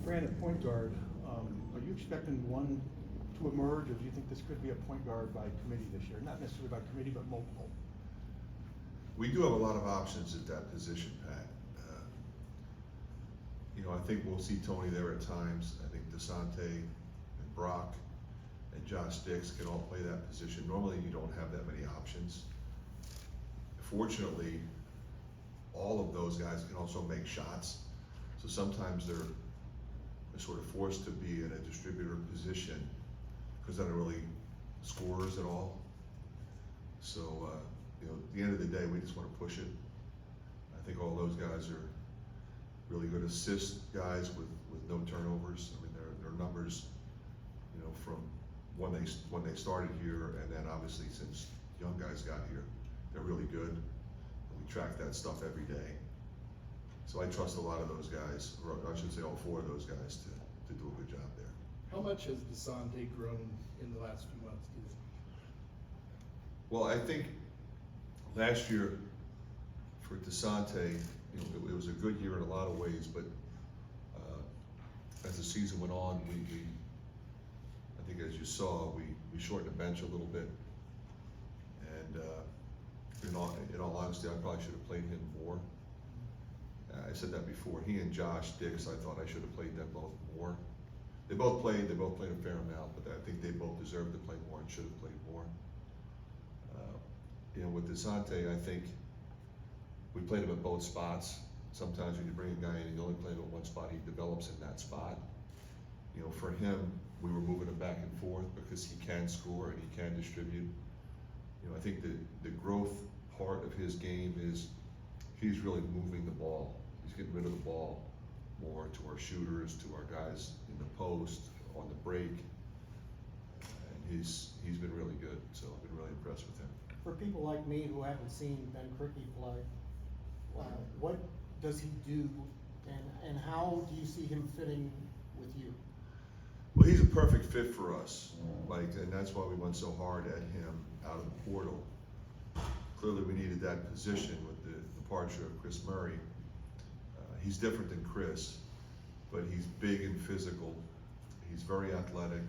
Fran, at point guard, are you expecting one to emerge, or do you think this could be a point guard by committee this year? Not necessarily by committee, but multiple. We do have a lot of options at that position, Pat. I think we'll see Tony there at times. I think DeSante and Brock and Josh Dix can all play that position. Normally, you don't have that many options. Fortunately, all of those guys can also make shots. So sometimes they're sort of forced to be in a distributor position because they're not really scorers at all. So, at the end of the day, we just want to push it. I think all those guys are really good assist guys with no turnovers. I mean, their numbers, from when they started here, and then obviously since young guys got here, they're really good. And we track that stuff every day. So I trust a lot of those guys, or I should say all four of those guys, to do a good job there. How much has DeSante grown in the last few months, do you think? Well, I think last year for DeSante, it was a good year in a lot of ways, but as the season went on, I think as you saw, we shortened the bench a little bit, and in all honesty, I probably should have played him more. I said that before. He and Josh Dix, I thought I should have played them both more. They both played a fair amount, but I think they both deserved to play more and should have played more. With DeSante, I think we played him at both spots. Sometimes when you bring a guy in and you only play him at one spot, he develops in that spot. For him, we were moving him back and forth because he can score and he can distribute. I think the growth part of his game is he's really moving the ball. He's getting rid of the ball more to our shooters, to our guys in the post, on the break. And he's been really good, so I've been really impressed with him. For people like me who haven't seen Ben Crickey play, what does he do, and how do you see him fitting with you? Well, he's a perfect fit for us, and that's why we went so hard at him out of the portal. Clearly, we needed that position with the departure of Chris Murray. He's different than Chris, but he's big and physical. He's very athletic.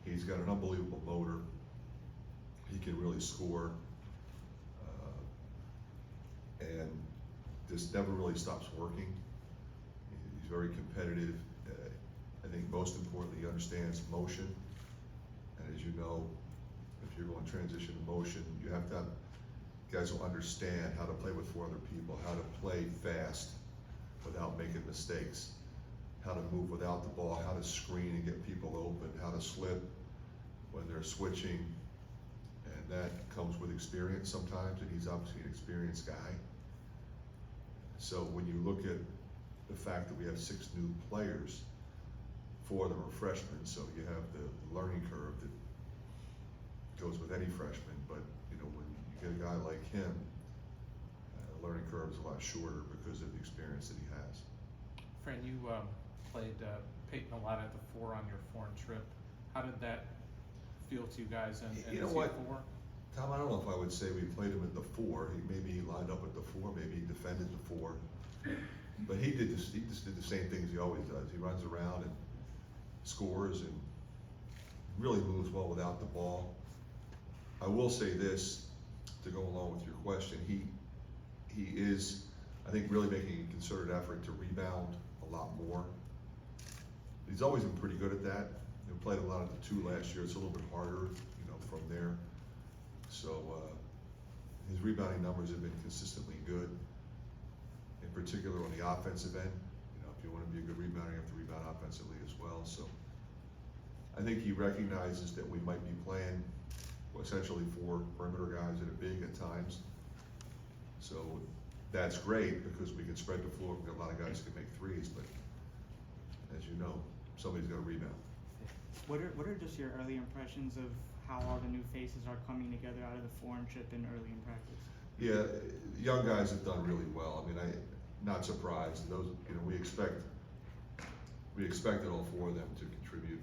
He's got an unbelievable motor. He can really score, and this never really stops working. He's very competitive. I think most importantly, he understands motion. And as you know, if you're going to transition to motion, you have to have guys who understand how to play with four other people, how to play fast without making mistakes, how to move without the ball, how to screen and get people open, how to slip when they're switching. And that comes with experience sometimes, and he's obviously an experienced guy. So when you look at the fact that we have 6 new players, 4 of them are freshmen, so you have the learning curve that goes with any freshman. But when you get a guy like him, the learning curve is a lot shorter because of the experience that he has. Fran, you played Peyton a lot at the 4 on your foreign trip. How did that feel to you guys? And You know what, 4? Tom, I don't know if I would say we played him at the 4. Maybe he lined up at the 4, maybe he defended the 4. But he just did the same things he always does. He runs around and scores and really moves well without the ball. I will say this, to go along with your question, he is, I think, really making a concerted effort to rebound a lot more. He's always been pretty good at that. He played a lot at the 2 last year. It's a little bit harder, from there. So his rebounding numbers have been consistently good. In particular on the offensive end, if you want to be a good rebounder, you have to rebound offensively as well. So I think he recognizes that we might be playing essentially 4 perimeter guys that are big at times. So that's great because we can spread the floor. We've got a lot of guys who can make threes, but as you know, somebody's got to rebound. What are just your early impressions of how all the new faces are coming together out of the foreign trip and early in practice? Yeah, young guys have done really well. I mean, not surprised. Those, we expected all 4 of them to contribute.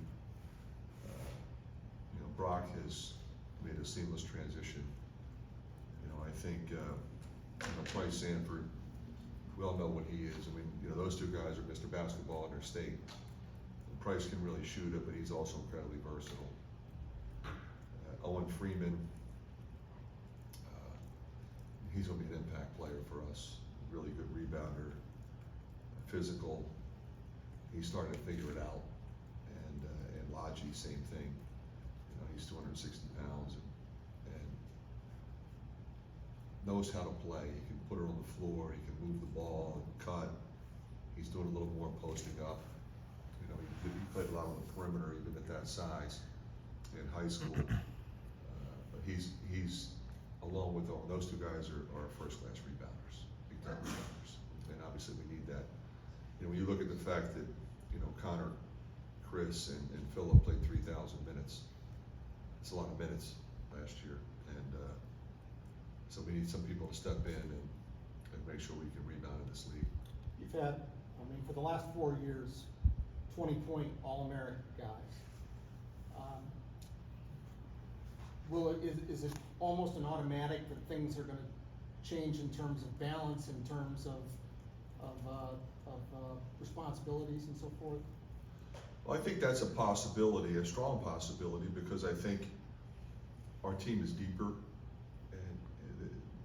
Brock has made a seamless transition. I think Price Sanford, we all know what he is. I mean, those 2 guys are Mr. Basketball in their state. Price can really shoot it, but he's also incredibly versatile. Owen Freeman, he's gonna be an impact player for us. Really good rebounder, physical. He's starting to figure it out. And Lodgy, same thing. You know, he's 260 pounds and knows how to play. He can put her on the floor. He can move the ball and cut. He's doing a little more posting up. You know, he played a lot on the perimeter even at that size in high school. But he's along with those two guys are first-class rebounders, big time rebounders. And obviously we need that. You know, when you look at the fact that, you know, Connor, Chris, and Philip played 3,000 minutes, it's a lot of minutes last year. And so we need some people to step in and make sure we can rebound in this league. You've had, I mean, for the last 4 years, 20-point All-American guys. Is it almost an automatic that things are gonna change in terms of balance, in terms of responsibilities and so forth? Well, I think that's a possibility, a strong possibility, because I think our team is deeper and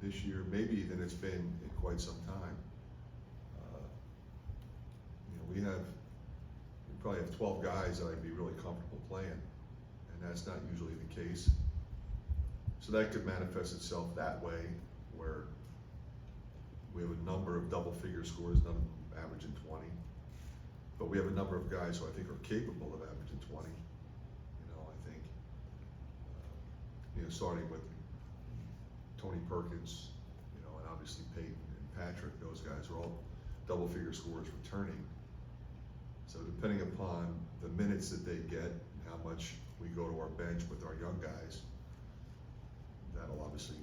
this year maybe than it's been in quite some time. You know, we probably have 12 guys that I'd be really comfortable playing, and that's not usually the case. So that could manifest itself that way, where we have a number of double-figure scores, none of them averaging 20. But we have a number of guys who I think are capable of averaging 20. You know, I think, you know, starting with Tony Perkins, you know, and obviously Peyton and Patrick, those guys are all double-figure scorers returning. So depending upon the minutes that they get, and how much we go to our bench with our young guys, that'll obviously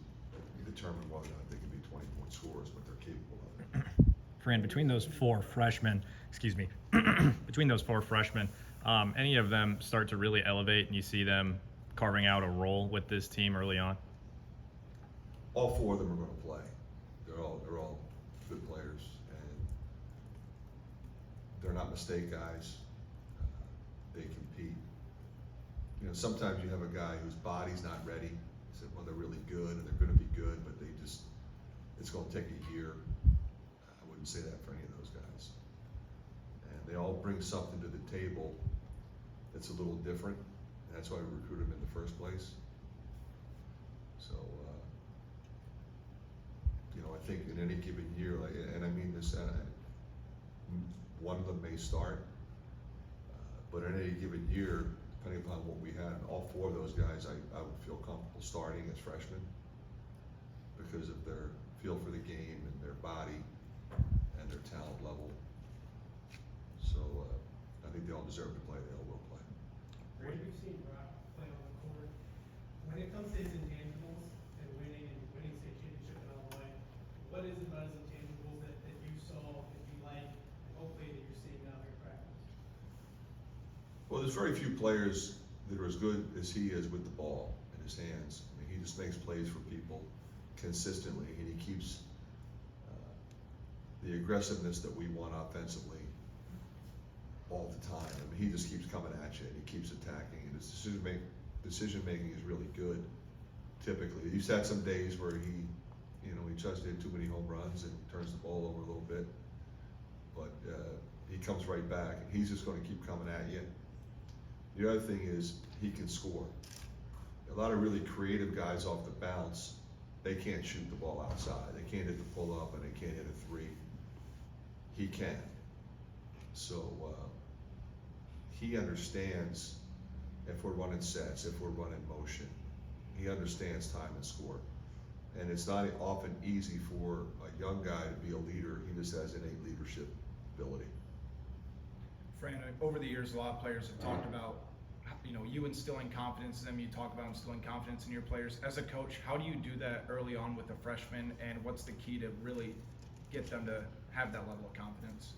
determine whether or not they can be 20-point scorers, but they're capable of it. Fran, between those four freshmen, any of them start to really elevate and you see them carving out a role with this team early on? All four of them are gonna play. They're all good players, and they're not mistake guys. They compete. You know, sometimes you have a guy whose body's not ready. You say, well, they're really good and they're gonna be good, but it's gonna take a year. I wouldn't say that for any of those guys. And they all bring something to the table that's a little different, and that's why we recruited them in the first place. So, you know, I think in any given year, like, and I mean this, one of them may start, but in any given year, depending upon what we had, all four of those guys, I would feel comfortable starting as freshmen because of their feel for the game and their body and their talent level. So I think they all deserve to play. They all will play. Where have you seen Brock play on the court? When it comes to his intangibles and winning state championship and all the way, what is it about his intangibles that you saw, that you like, and hopefully that you're seeing now in practice? Well, there's very few players that are as good as he is with the ball in his hands. I mean, he just makes plays for people consistently, and he keeps the aggressiveness that we want offensively all the time. I mean, he just keeps coming at you, and he keeps attacking, and his decision making is really good. Typically, he's had some days where he tries to hit too many home runs and turns the ball over a little bit, but he comes right back, and he's just going to keep coming at you. The other thing is he can score. A lot of really creative guys off the bounce, they can't shoot the ball outside. They can't hit the pull up, and they can't hit a three. He can. So he understands if we're running sets, if we're running motion. He understands time and score. And it's not often easy for a young guy to be a leader. He just has innate leadership ability. Fran, over the years, a lot of players have talked about, you instilling confidence in them. You talk about instilling confidence in your players. As a coach, how do you do that early on with a freshman, and what's the key to really get them to have that level of confidence?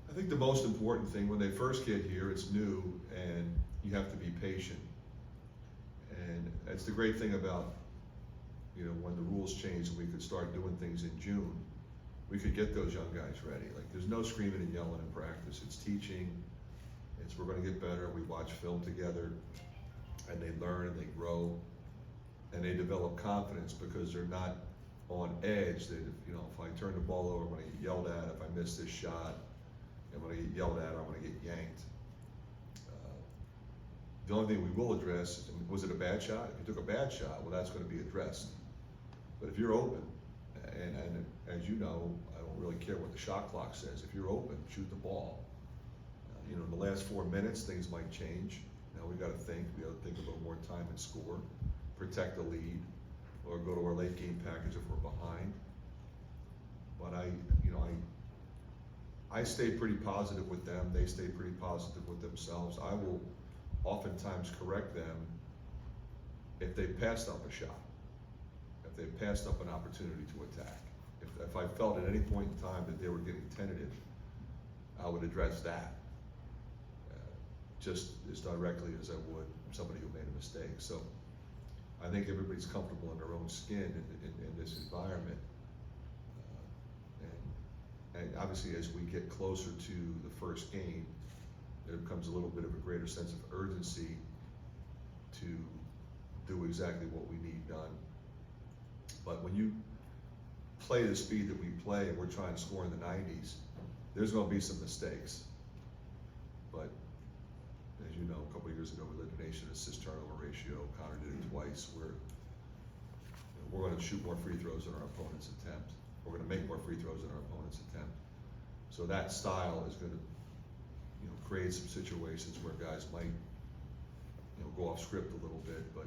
I think the most important thing, when they first get here, it's new, and you have to be patient. And that's the great thing about, when the rules changed and we could start doing things in June, we could get those young guys ready. Like, there's no screaming and yelling in practice. It's teaching, We're gonna get better, we watch film together, and they learn, and they grow, and they develop confidence because they're not on edge. That if I turn the ball over, I'm gonna get yelled at. If I miss this shot, I'm gonna get yelled at, or I'm gonna get yanked. The only thing we will address, was it a bad shot? If you took a bad shot, well, that's gonna be addressed. But if you're open, and as you know, I don't really care what the shot clock says. If you're open, shoot the ball. In the last 4 minutes, things might change. Now we gotta think, we gotta think a little more time and score, protect the lead, or go to our late game package if we're behind. But I stay pretty positive with them, they stay pretty positive with themselves. I will oftentimes correct them if they passed up a shot, if they passed up an opportunity to attack. If I felt at any point in time that they were getting tentative, I would address that. Just as directly as I would somebody who made a mistake. So I think everybody's comfortable in their own skin in this environment. And obviously as we get closer to the first game, there becomes a little bit of a greater sense of urgency to do exactly what we need done. But when you play the speed that we play and we're trying to score in the 90s, there's gonna be some mistakes. But as you know, a couple of years ago, we led the nation in assist turnover ratio. Connor did it twice. We're going to shoot more free throws than our opponents attempt. We're going to make more free throws than our opponents attempt. So that style is going to, create some situations where guys might, go off script a little bit. But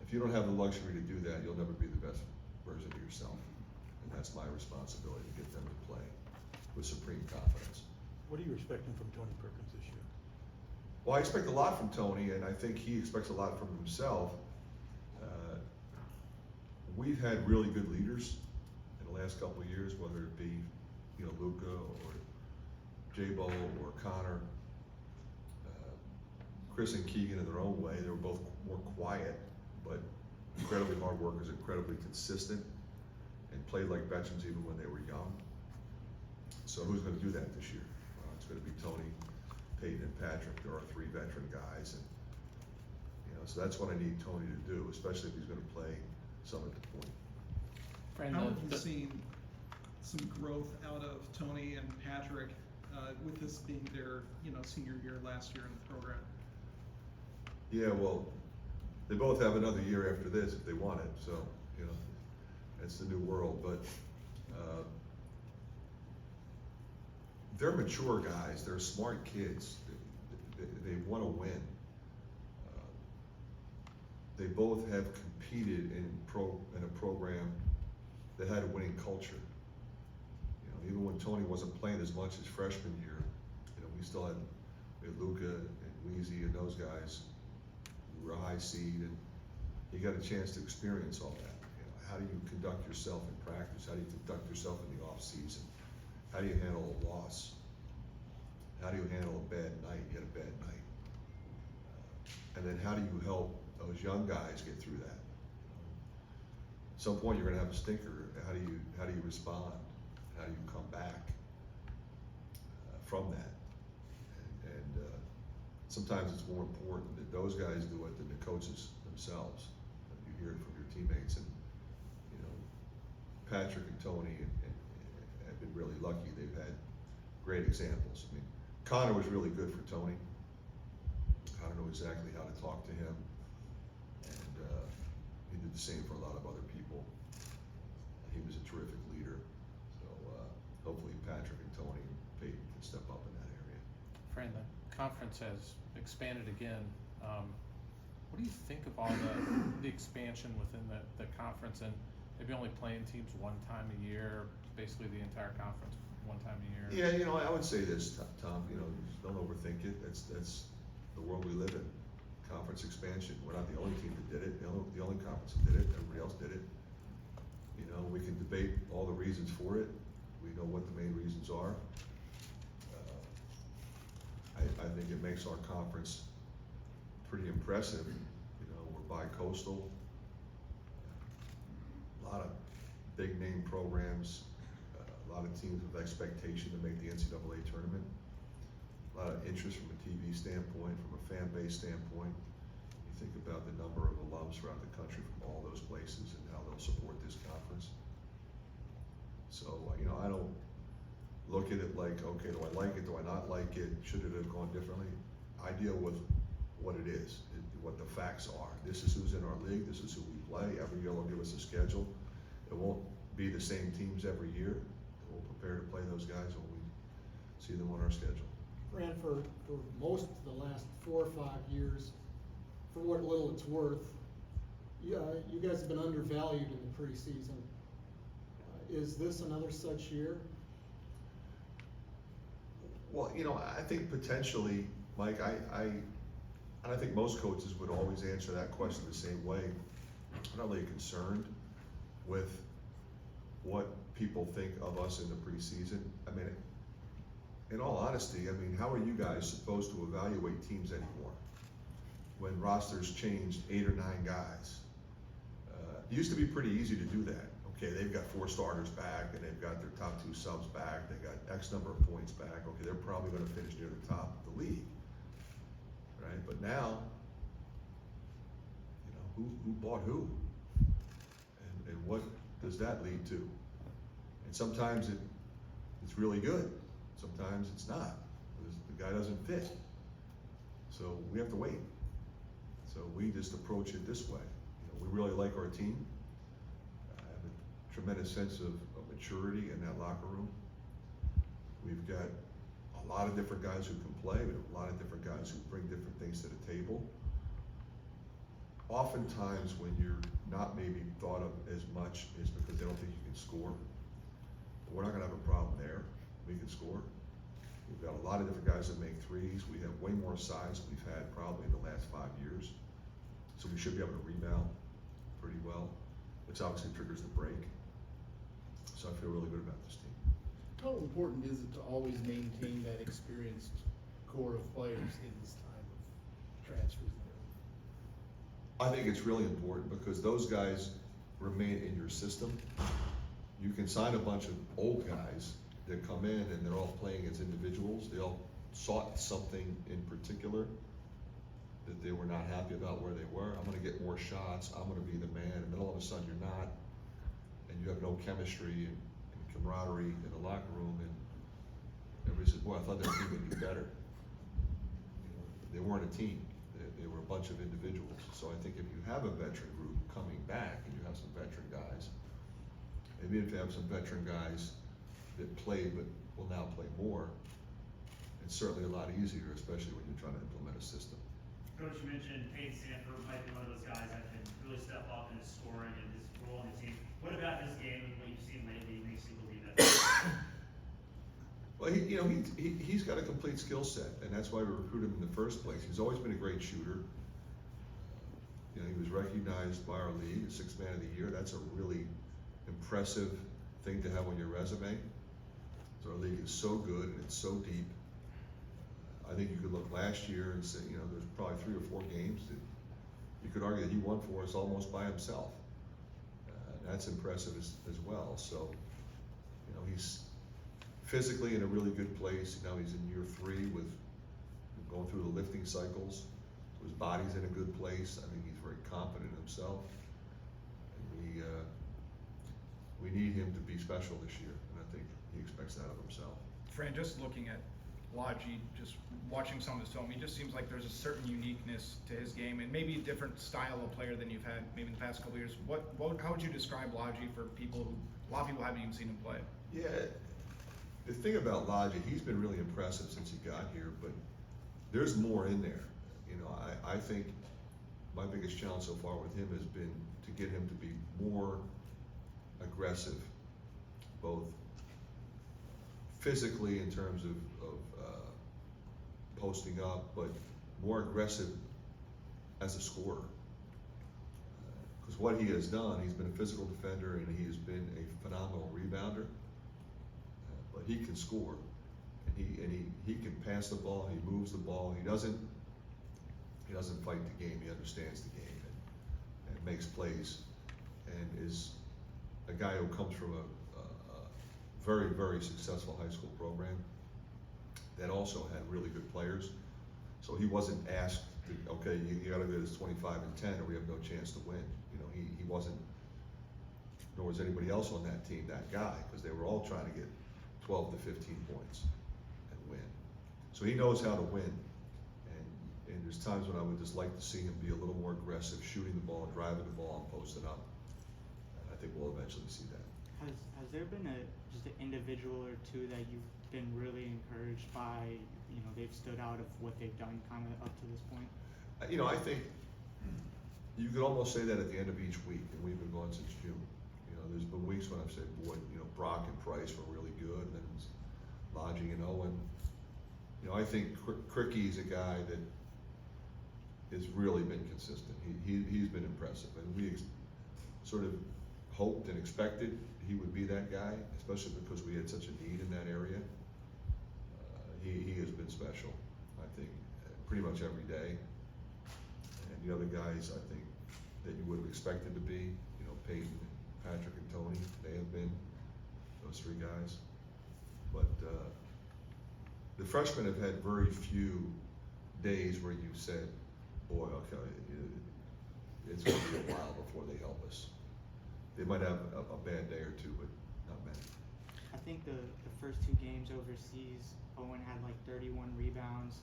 if you don't have the luxury to do that, you'll never be the best version of yourself. And that's my responsibility to get them to play with supreme confidence. What are you expecting from Tony Perkins this year? Well, I expect a lot from Tony, and I think he expects a lot from himself. We've had really good leaders in the last couple of years, whether it be, Luka or J-Bo or Connor. Chris and Keegan in their own way, they were both more quiet, but incredibly hard workers, incredibly consistent, and played like veterans even when they were young. So who's going to do that this year? It's going to be Tony, Peyton, and Patrick. There are 3 veteran guys, and so that's what I need Tony to do, especially if he's going to play some at the point. Fran, How have you seen some growth out of Tony and Patrick with this being their senior year last year in the program? Yeah, well, they both have another year after this if they want it, so it's the new world. But they're mature guys. They're smart kids. They want to win. They both have competed in a program that had a winning culture. Even when Tony wasn't playing as much his freshman year, we still had Luka and Weezy and those guys who were a high seed, and he got a chance to experience all that. How do you conduct yourself in practice? How do you conduct yourself in the off season? How do you handle a loss? How do you handle a bad night? You had a bad night. And then how do you help those young guys get through that? At some point you're gonna have a stinker. How do you respond? How do you come back from that? And sometimes it's more important that those guys do it than the coaches themselves. You hear it from your teammates, and Patrick and Tony have been really lucky. They've had great examples. I mean, Connor was really good for Tony. Connor knew exactly how to talk to him, and he did the same for a lot of other people. He was a terrific leader. So hopefully Patrick and Tony and Peyton can step up in that area. Fran, the conference has expanded again. What do you think of all the expansion within the conference, and maybe only playing teams one time a year, basically the entire conference one time a year? Yeah, I would say this, Tom, just don't overthink it. That's the world we live in. Conference expansion. We're not the only team that did it. The only conference that did it. Everybody else did it. We can debate all the reasons for it. We know what the main reasons are. I think it makes our conference pretty impressive. We're bi-coastal. A lot of big name programs, a lot of teams with expectation to make the NCAA tournament. A lot of interest from a TV standpoint, from a fan base standpoint. You think about the number of alums throughout the country from all those places and how they'll support this conference. So, I don't look at it like, okay, do I like it, do I not like it, should it have gone differently? I deal with what it is, what the facts are. This is who's in our league, this is who we play. Every year they'll give us a schedule. It won't be the same teams every year. We'll prepare to play those guys when we see them on our schedule. Fran, for most of the last 4 or 5 years, for what little it's worth, you guys have been undervalued in the preseason. Is this another such year? Well, I think potentially, Mike, and I think most coaches would always answer that question the same way. I'm not really concerned with what people think of us in the preseason. I mean, in all honesty, how are you guys supposed to evaluate teams anymore when rosters changed 8 or 9 guys? It used to be pretty easy to do that. Okay, they've got 4 starters back, and they've got their top 2 subs back. They got X number of points back. Okay, they're probably going to finish near the top of the league, right? But now, who bought who, and what does that lead to? And sometimes it's really good. Sometimes it's not. The guy doesn't fit. So we have to wait. So we just approach it this way. We really like our team. I have a tremendous sense of maturity in that locker room. We've got a lot of different guys who can play. We have a lot of different guys who bring different things to the table. Oftentimes when you're not maybe thought of as much is because they don't think you can score. But we're not gonna have a problem there. We can score. We've got a lot of different guys that make threes. We have way more size than we've had probably in the last 5 years. So we should be able to rebound pretty well, which obviously triggers the break. So I feel really good about this team. How important is it to always maintain that experienced core of players in this time of transfers? I think it's really important because those guys remain in your system. You can sign a bunch of old guys that come in and they're all playing as individuals. They all sought something in particular that they were not happy about where they were. I'm gonna get more shots, I'm gonna be the man, and then all of a sudden you're not, and you have no chemistry and camaraderie in the locker room, and everybody says, boy, I thought that team would be better. They weren't a team, they were a bunch of individuals. So I think if you have a veteran group coming back, and you have some veteran guys, maybe if you have some veteran guys that played but will now play more, it's certainly a lot easier, especially when you're trying to implement a system. Coach, you mentioned Payne Sanford might be one of those guys that can really step up in his scoring and his role on the team. What about his game and what you've seen lately makes you believe that? Well, he's got a complete skill set, and that's why we recruited him in the first place. He's always been a great shooter. He was recognized by our league as 6th man of the year. That's a really impressive thing to have on your resume. So our league is so good and it's so deep. I think you could look last year and say, there's probably 3 or 4 games that you could argue that he won for us almost by himself. That's impressive as well. So, he's physically in a really good place. Now he's in year 3 with going through the lifting cycles. So his body's in a good place. I think he's very confident in himself. And we need him to be special this year, and I think he expects that of himself. Fran, just looking at Logi, just watching some of his film, he just seems like there's a certain uniqueness to his game and maybe a different style of player than you've had maybe in the past couple of years. How would you describe Logi for people who, a lot of people haven't even seen him play? Yeah, the thing about Logi, he's been really impressive since he got here, but there's more in there. I think my biggest challenge so far with him has been to get him to be more aggressive, both physically in terms of posting up, but more aggressive as a scorer. Because what he has done, he's been a physical defender and he has been a phenomenal rebounder, but he can score, and he can pass the ball, he moves the ball, he doesn't fight the game, he understands the game and makes plays, and is a guy who comes from a very, very successful high school program. that also had really good players. So he wasn't asked to, okay, you gotta go to 25 and 10 or we have no chance to win. You know, he wasn't, nor was anybody else on that team that guy, because they were all trying to get 12 to 15 points and win. So he knows how to win. And there's times when I would just like to see him be a little more aggressive, shooting the ball, driving the ball, and posting up. And I think we'll eventually see that. Has there been just an individual or two that you've been really encouraged by? You know, they've stood out of what they've done kind of up to this point. You know, I think you could almost say that at the end of each week, and we've been going since June. You know, there's been weeks when I've said, boy, you know, Brock and Price were really good, and then it's Lodging and Owen. You know, I think Cricky's a guy that has really been consistent. He's been impressive, and we sort of hoped and expected he would be that guy, especially because we had such a need in that area. He has been special, I think, pretty much every day. And the other guys, I think, that you would have expected to be, you know, Peyton, Patrick, and Tony, they have been those three guys. But the freshmen have had very few days where you said, boy, okay, it's going to be a while before they help us. They might have a bad day or two, but not many. I think the first two games overseas, Owen had like 31 rebounds.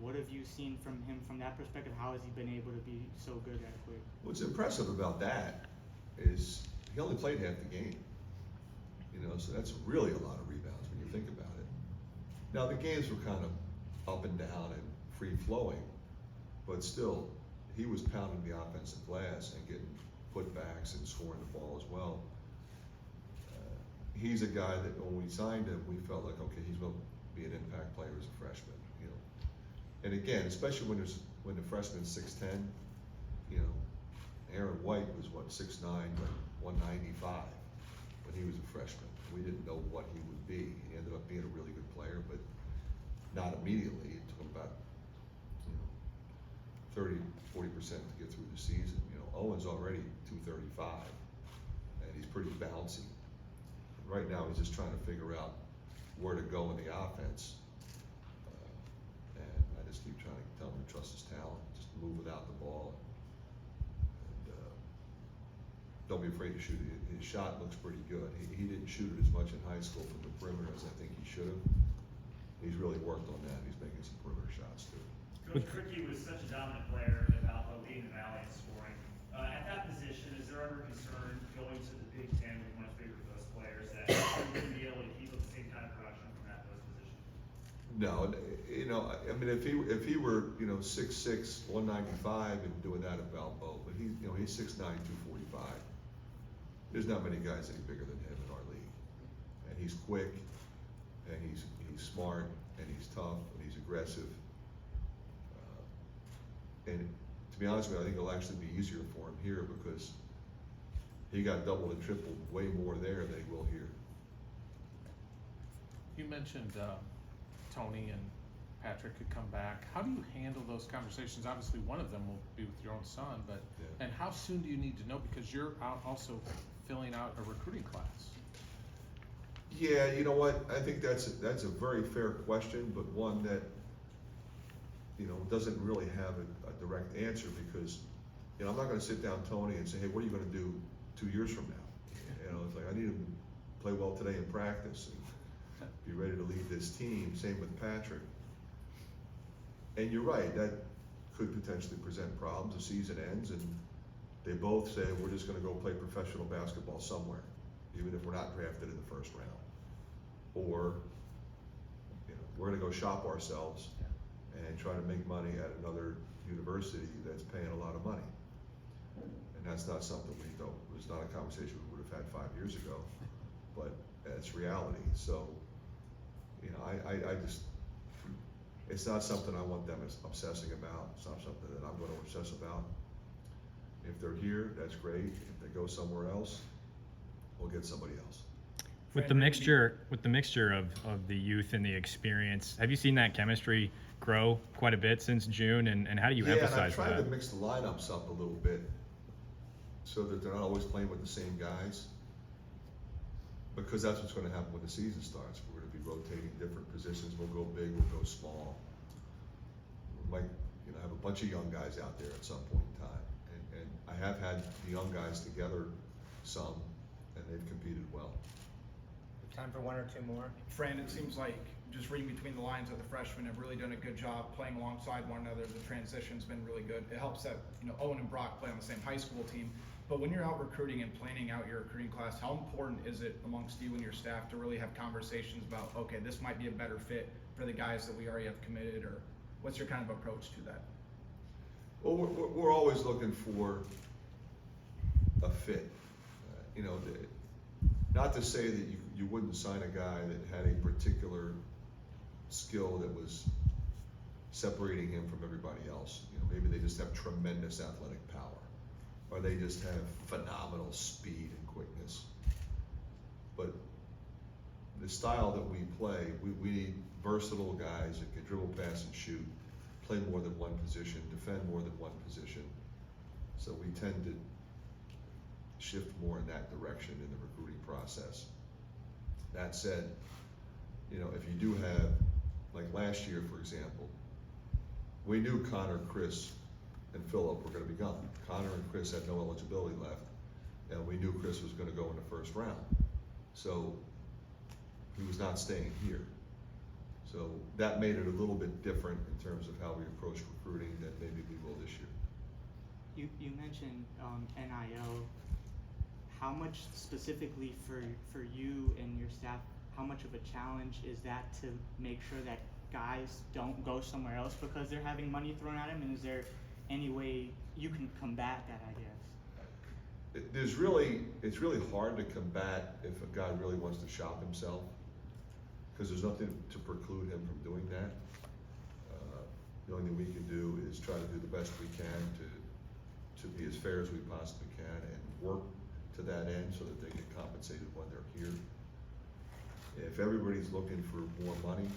What have you seen from him from that perspective? How has he been able to be so good that quick? What's impressive about that is he only played half the game. You know, so that's really a lot of rebounds when you think about it. Now the games were kind of up and down and free flowing, but still, he was pounding the offensive glass and getting putbacks and scoring the ball as well. He's a guy that when we signed him, we felt like, okay, he's going to be an impact player as a freshman. You know, and again, especially when the freshman's 6'10", you know, Aaron White was what 6'9", but 195 when he was a freshman. We didn't know what he would be. He ended up being a really good player, but not immediately. It took him about 30-40% to get through the season. You know, Owen's already 235, and he's pretty bouncy. Right now, he's just trying to figure out where to go in the offense, and I just keep trying to tell him to trust his talent, just move without the ball, and don't be afraid to shoot. His shot looks pretty good. He didn't shoot it as much in high school from the perimeter as I think he should have. He's really worked on that. He's making some perimeter shots too. Coach Cricky was such a dominant player at Valpo, being the Valley and scoring. At that position, is there ever concern going to the Big Ten with much bigger post players that you wouldn't be able to keep up the same kind of production from that post position? No, you know, I mean, if he were, you know, 6'6", 195 and doing that at Valpo, but he's 6'9", 245. There's not many guys any bigger than him in our league, and he's quick, and he's smart, and he's tough, and he's aggressive. And to be honest with you, I think it'll actually be easier for him here because he got doubled and tripled way more there than he will here. You mentioned Tony and Patrick could come back. How do you handle those conversations? Obviously, one of them will be with your own son, but Yeah. and how soon do you need to know? Because you're out also filling out a recruiting class. Yeah, you know what? I think that's a very fair question, but one that, you know, doesn't really have a direct answer because, you know, I'm not going to sit down Tony and say, hey, what are you going to do 2 years from now? You know, it's like I need him to play well today in practice and be ready to lead this team. Same with Patrick. And you're right, that could potentially present problems. The season ends and they both say we're just going to go play professional basketball somewhere, even if we're not drafted in the first round. Or, you know, we're going to go shop ourselves and try to make money at another university that's paying a lot of money. And that's not something it was not a conversation we would have had 5 years ago, but it's reality. So, you know, I just, it's not something I want them obsessing about. It's not something that I'm going to obsess about. If they're here, that's great. If they go somewhere else, we'll get somebody else. With the mixture of the youth and the experience, have you seen that chemistry grow quite a bit since June, and how do you emphasize and I'm trying that? to mix the lineups up a little bit so that they're not always playing with the same guys, because that's what's going to happen when the season starts. We're going to be be rotating different positions. We'll go big, we'll go small. We might, have a bunch of young guys out there at some point in time. And I have had the young guys together some, and they've competed well. Time for one or two more. Fran, it seems like, just reading between the lines, that the freshmen have really done a good job playing alongside one another. The transition's been really good. It helps that, Owen and Brock play on the same high school team. But when you're out recruiting and planning out your recruiting class, how important is it amongst you and your staff to really have conversations about, okay, this might be a better fit for the guys that we already have committed, or what's your kind of approach to that? Well, we're always looking for a fit. Not to say that you wouldn't sign a guy that had a particular skill that was separating him from everybody else. Maybe they just have tremendous athletic power, or they just have phenomenal speed and quickness. But the style that we play, we need versatile guys that can dribble, pass, and shoot, play more than one position, defend more than one position. So we tend to shift more in that direction in the recruiting process. That said, if you do have, like last year, for example, we knew Connor, Chris, and Phillip were going to be gone. Connor and Chris had no eligibility left, and we knew Chris was going to go in the first round. So he was not staying here. So that made it a little bit different in terms of how we approach recruiting than maybe we will this year. You mentioned NIL. How much specifically for you and your staff, how much of a challenge is that to make sure that guys don't go somewhere else because they're having money thrown at them? And is there any way you can combat that, I guess? It's really hard to combat if a guy really wants to shop himself, because there's nothing to preclude him from doing that. The only thing we can do is try to do the best we can to be as fair as we possibly can and work to that end so that they get compensated when they're here. If everybody's looking for more money,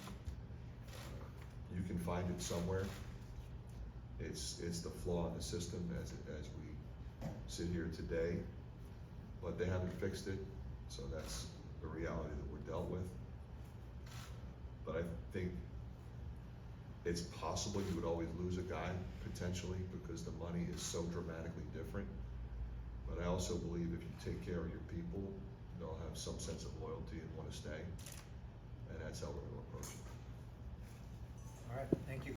you can find it somewhere. It's the flaw in the system as we sit here today, but they haven't fixed it, so that's the reality that we're dealt with. But I think it's possible you would always lose a guy potentially because the money is so dramatically different. But I also believe if you take care of your people, they'll have some sense of loyalty and want to stay, and that's how we're going to approach it. All right, thank you.